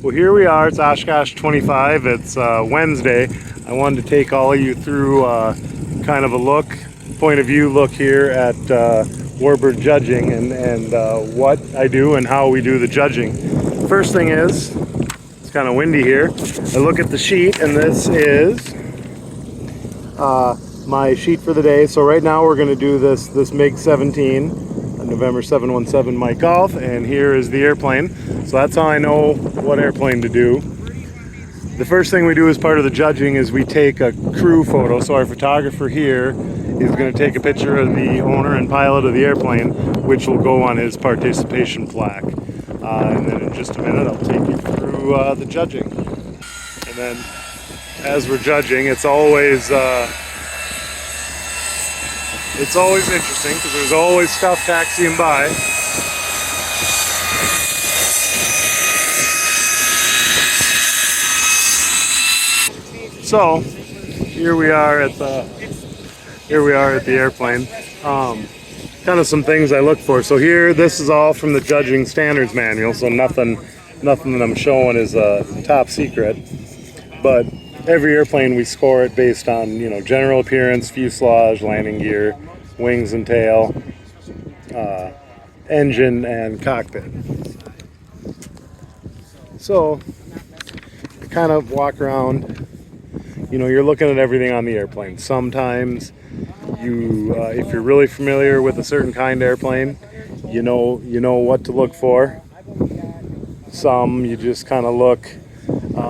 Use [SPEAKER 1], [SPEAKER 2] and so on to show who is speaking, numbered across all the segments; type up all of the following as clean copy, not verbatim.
[SPEAKER 1] Well, here we are. It's Oshkosh 25. It's Wednesday. I wanted to take all of you through kind of a point of view look here at warbird judging and what I do and how we do the judging. First thing is, it's kind of windy here. I look at the sheet, and this is my sheet for the day. So right now we're going to do this Mig-17. November 717 Mike Golf, and here is the airplane. So that's how I know what airplane to do. The first thing we do as part of the judging is we take a crew photo. So our photographer here is going to take a picture of the owner and pilot of the airplane, which will go on his participation plaque. And then in just a minute I'll take you through the judging. And then as we're judging, it's always interesting because there's always stuff taxiing by. So here we are at the airplane. Kind of some things I look for. So here, this is all from the judging standards manual. So nothing that I'm showing is top secret. But every airplane we score it based on, general appearance, fuselage, landing gear, wings and tail, engine, and cockpit. So you kind of walk around, you're looking at everything on the airplane. Sometimes if you're really familiar with a certain kind of airplane, you know what to look for. Some you just kind of look.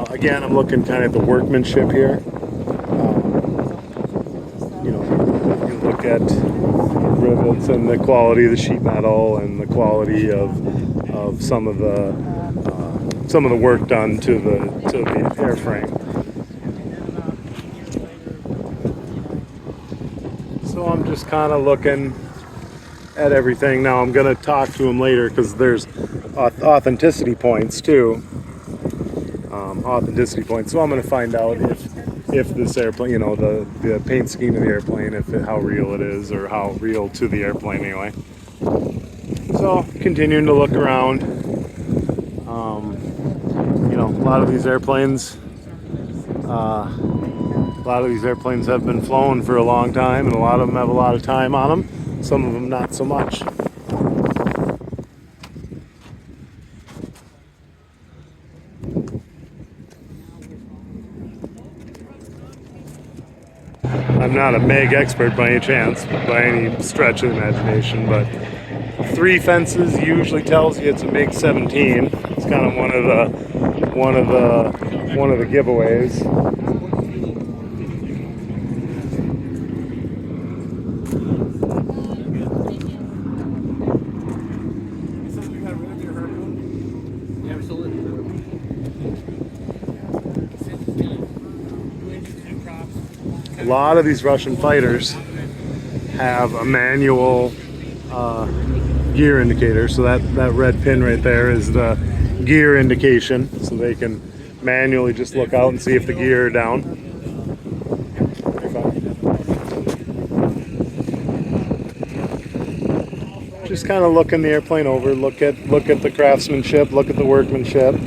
[SPEAKER 1] Again, I'm looking kind of at the workmanship here. You look at rivets and the quality of the sheet metal and the quality of some of the work done to the airframe. So I'm just kind of looking at everything. Now I'm going to talk to him later because there's authenticity points too. So I'm going to find out if this airplane, the paint scheme of the airplane, how real it is, or how real to the airplane anyway. So continuing to look around. A lot of these airplanes have been flown for a long time, and a lot of them have a lot of time on them. Some of them not so much. I'm not a Meg expert by any chance, by any stretch of the imagination, but 3 fences usually tells you it's a Mig-17. It's kind of one of the giveaways. A lot of these Russian fighters have a manual gear indicator. So that red pin right there is the gear indication. So they can manually just look out and see if the gear are down. Just kind of looking the airplane over, look at the craftsmanship, look at the workmanship.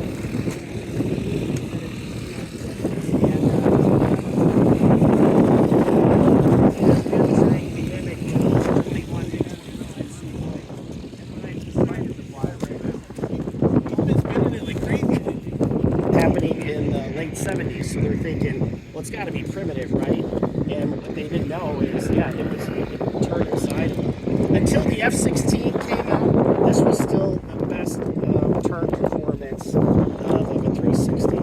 [SPEAKER 2] Happening in the late 70s, so they're thinking, well, it's got to be primitive, right? And what they didn't know is, it turned inside. Until the F-16 came out, this was still the best turn performance of a 360.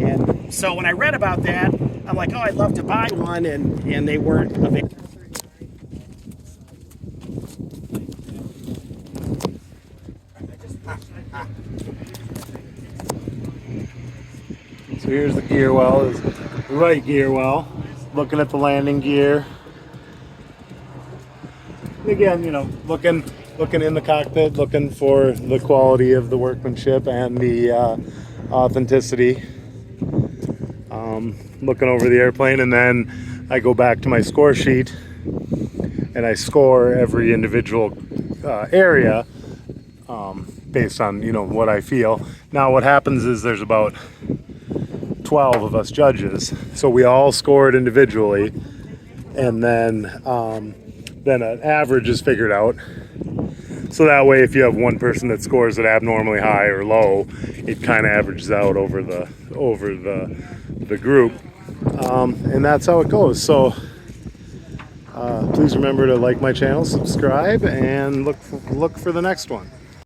[SPEAKER 2] And so when I read about that, I'm like, oh, I'd love to buy one, and they weren't available.
[SPEAKER 1] So here's the gear well, is the right gear well. Looking at the landing gear. Again, looking in the cockpit, looking for the quality of the workmanship and the authenticity. Looking over the airplane, and then I go back to my score sheet and I score every individual area based on, you know, what I feel. Now what happens is there's about 12 of us judges, so we all score it individually, and then an average is figured out. So that way, if you have one person that scores it abnormally high or low, it kind of averages out over the group, and that's how it goes. So please remember to like my channel, subscribe, and look for the next one.